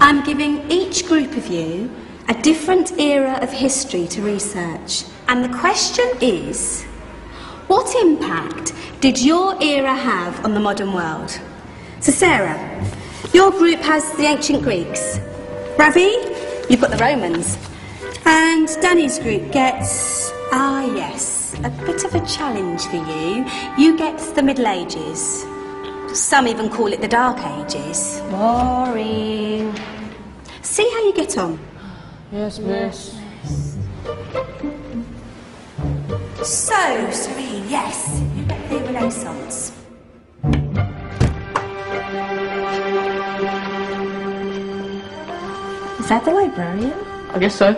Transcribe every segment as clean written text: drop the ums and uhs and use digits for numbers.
I'm giving each group of you a different era of history to research. And the question is, what impact did your era have on the modern world? So Sarah, your group has the ancient Greeks. Ravi, you've got the Romans. And Danny's group gets, yes, a bit of a challenge for you. You get the Middle Ages. Some even call it the Dark Ages. Boring. See how you get on. Yes, miss. So, Serene, yes, you get the Renaissance. Is that the librarian? I guess so.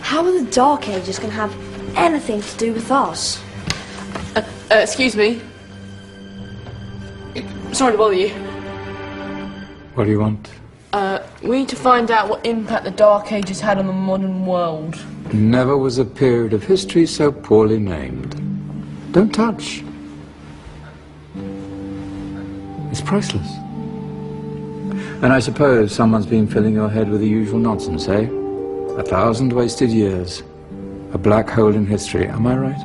How are the Dark Ages going to have anything to do with us? Excuse me. Sorry to bother you. What do you want? We need to find out what impact the Dark Ages had on the modern world. Never was a period of history so poorly named. Don't touch. It's priceless. And I suppose someone's been filling your head with the usual nonsense, eh? 1,000 wasted years. A black hole in history, am I right?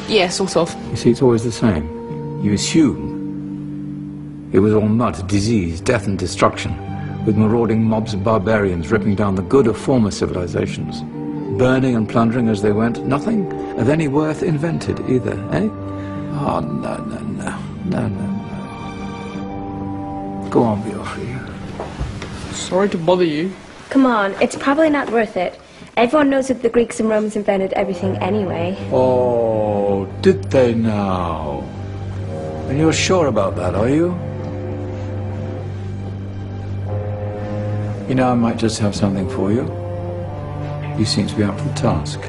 Yeah, sort of. You see, it's always the same. You assume it was all mud, disease, death and destruction, with marauding mobs of barbarians ripping down the good of former civilizations, burning and plundering as they went. Nothing of any worth invented either, eh? Oh, no, no, no, no, no, no. Go on, Beofrey. Sorry to bother you. Come on, it's probably not worth it. Everyone knows that the Greeks and Romans invented everything anyway. Oh, did they now? And you're sure about that, are you? You know, I might just have something for you. You seem to be up for the task.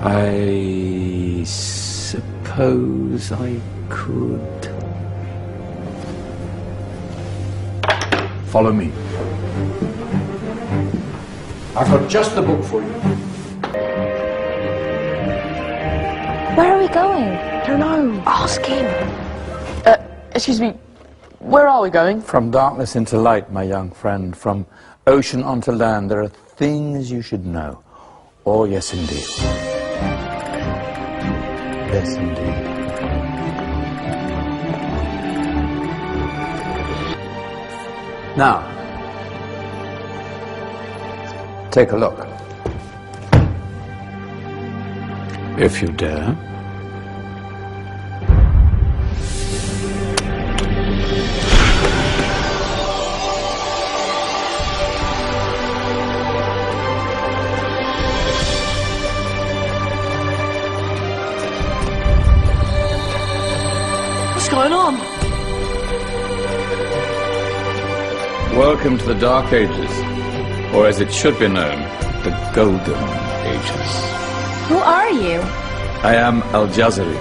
I suppose I could... Follow me. I've got just the book for you. Where are we going? I don't know. Ask him. Excuse me. Where are we going? From darkness into light, my young friend. From ocean onto land, there are things you should know. Oh, yes, indeed. Yes, indeed. Now, take a look. If you dare. What's going on? Welcome to the Dark Ages, or as it should be known, the Golden Ages. Who are you? I am Al-Jazari,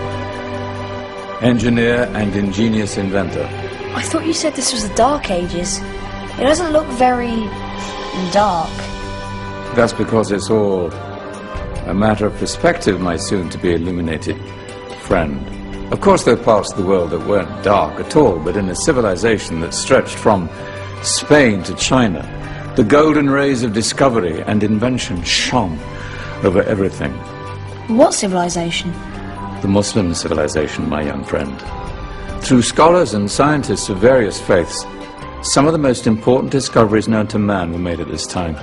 engineer and ingenious inventor. I thought you said this was the Dark Ages. It doesn't look very... dark. That's because it's all a matter of perspective, my soon-to-be illuminated friend. Of course, there are parts of the world that weren't dark at all, but in a civilization that stretched from Spain to China, the golden rays of discovery and invention shone over everything. What civilization? The Muslim civilization, my young friend. Through scholars and scientists of various faiths, some of the most important discoveries known to man were made at this time.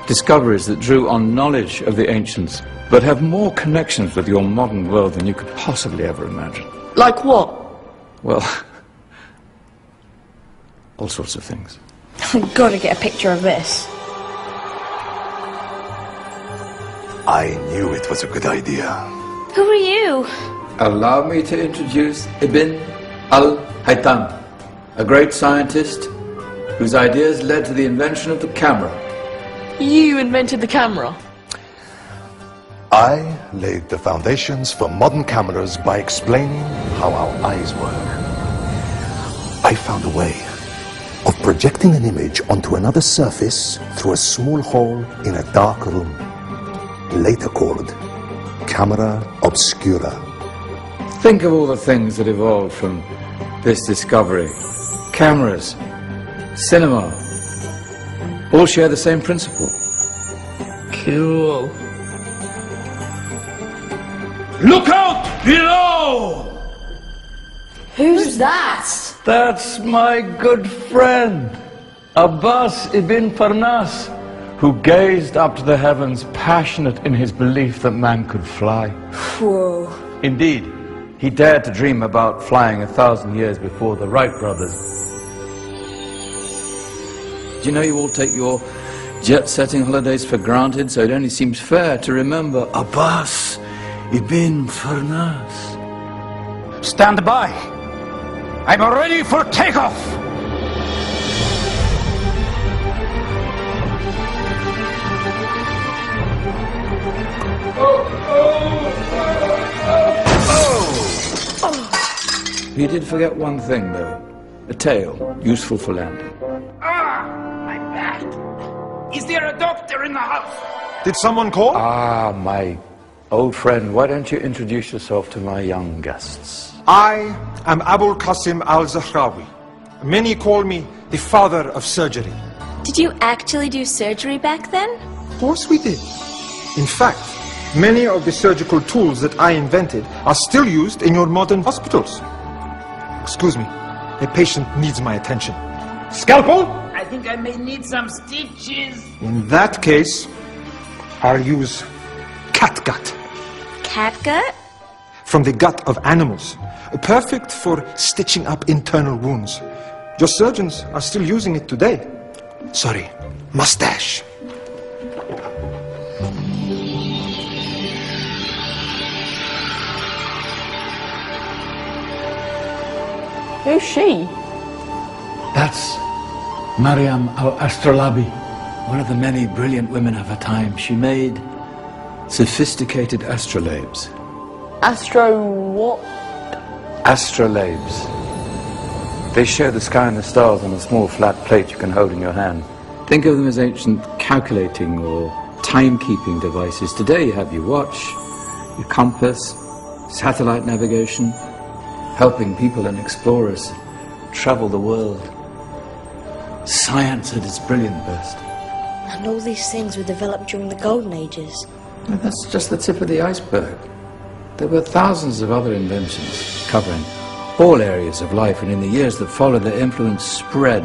Discoveries that drew on knowledge of the ancients, but have more connections with your modern world than you could possibly ever imagine. Like what? Well, all sorts of things. I've got to get a picture of this. I knew it was a good idea. Who are you? Allow me to introduce Ibn al-Haytham, a great scientist whose ideas led to the invention of the camera. You invented the camera? I laid the foundations for modern cameras by explaining how our eyes work. I found a way of projecting an image onto another surface through a small hole in a dark room, later called camera obscura. Think of all the things that evolved from this discovery. Cameras, cinema, all share the same principle. Cool. Look out below! Who's that? That's my good friend, Abbas ibn Farnas, who gazed up to the heavens, passionate in his belief that man could fly. Whoa. Indeed, he dared to dream about flying 1,000 years before the Wright brothers. Do you know you all take your jet-setting holidays for granted, so it only seems fair to remember Abbas ibn Farnas. Stand by. I'm ready for takeoff. You did forget one thing, though. A tail, useful for landing. My back! Is there a doctor in the house? Did someone call? Ah, my old friend, why don't you introduce yourself to my young guests? I am Abul Qasim al-Zahrawi. Many call me the father of surgery. Did you actually do surgery back then? Of course we did. In fact, many of the surgical tools that I invented are still used in your modern hospitals. Excuse me, a patient needs my attention. Scalpel? I think I may need some stitches. In that case, I'll use catgut. Catgut? From the gut of animals. Perfect for stitching up internal wounds. Your surgeons are still using it today. Sorry, mustache. Who's she? That's Maryam al-Astrolabi. One of the many brilliant women of her time. She made sophisticated astrolabes. Astro what? Astrolabes. They show the sky and the stars on a small flat plate you can hold in your hand. Think of them as ancient calculating or timekeeping devices. Today you have your watch, your compass, satellite navigation, helping people and explorers travel the world. Science at its brilliant best. And all these things were developed during the Golden Ages. And that's just the tip of the iceberg. There were thousands of other inventions covering all areas of life, and in the years that followed, their influence spread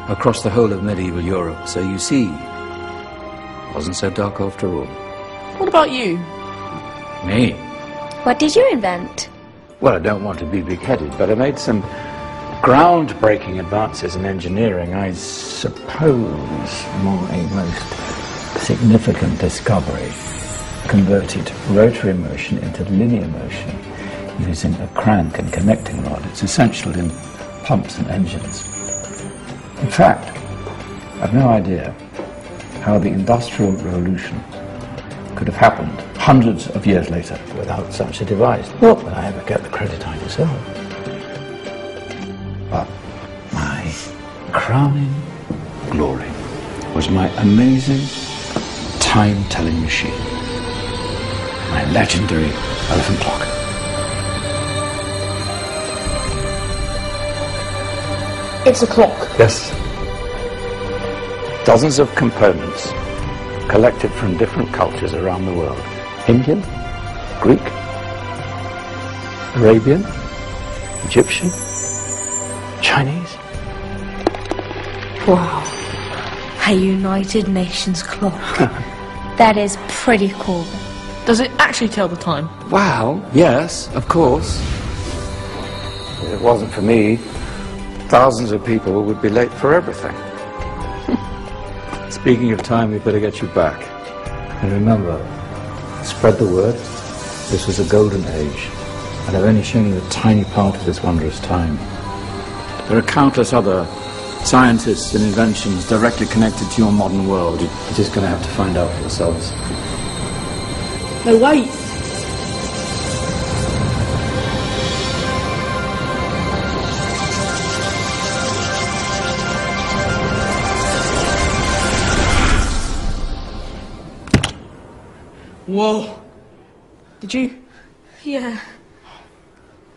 across the whole of medieval Europe. So you see, it wasn't so dark after all. What about you? Me? What did you invent? Well, I don't want to be big-headed, but I made some groundbreaking advances in engineering. I suppose my most significant discovery converted rotary motion into linear motion using a crank and connecting rod. It's essential in pumps and engines. In fact, I've no idea how the Industrial Revolution could have happened hundreds of years later without such a device. Not that I ever get the credit I deserve. But my crowning glory was my amazing time-telling machine. My legendary elephant clock. It's a clock. Yes. Dozens of components collected from different cultures around the world. Indian, Greek, Arabian, Egyptian, Chinese. Wow. A United Nations clock. That is pretty cool. Does it actually tell the time? Wow, yes, of course. If it wasn't for me, thousands of people would be late for everything. Speaking of time, we better get you back. And remember, spread the word. This was a golden age, and I've only shown you a tiny part of this wondrous time. There are countless other scientists and inventions directly connected to your modern world. You're just going to have to find out for yourselves. No, wait. Whoa. Did you? Yeah.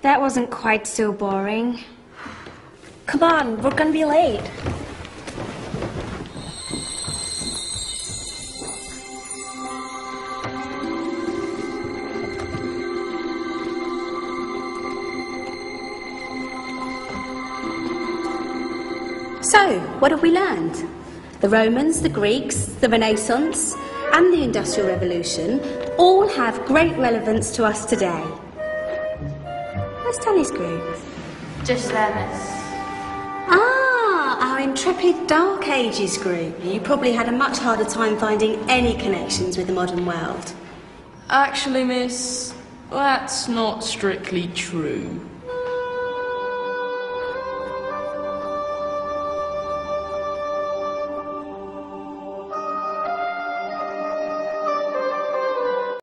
That wasn't quite so boring. Come on, we're gonna be late. So, what have we learned? The Romans, the Greeks, the Renaissance, and the Industrial Revolution all have great relevance to us today. Where's Tanya's group? Just there, miss. Ah, our intrepid Dark Ages group. You probably had a much harder time finding any connections with the modern world. Actually, miss, that's not strictly true.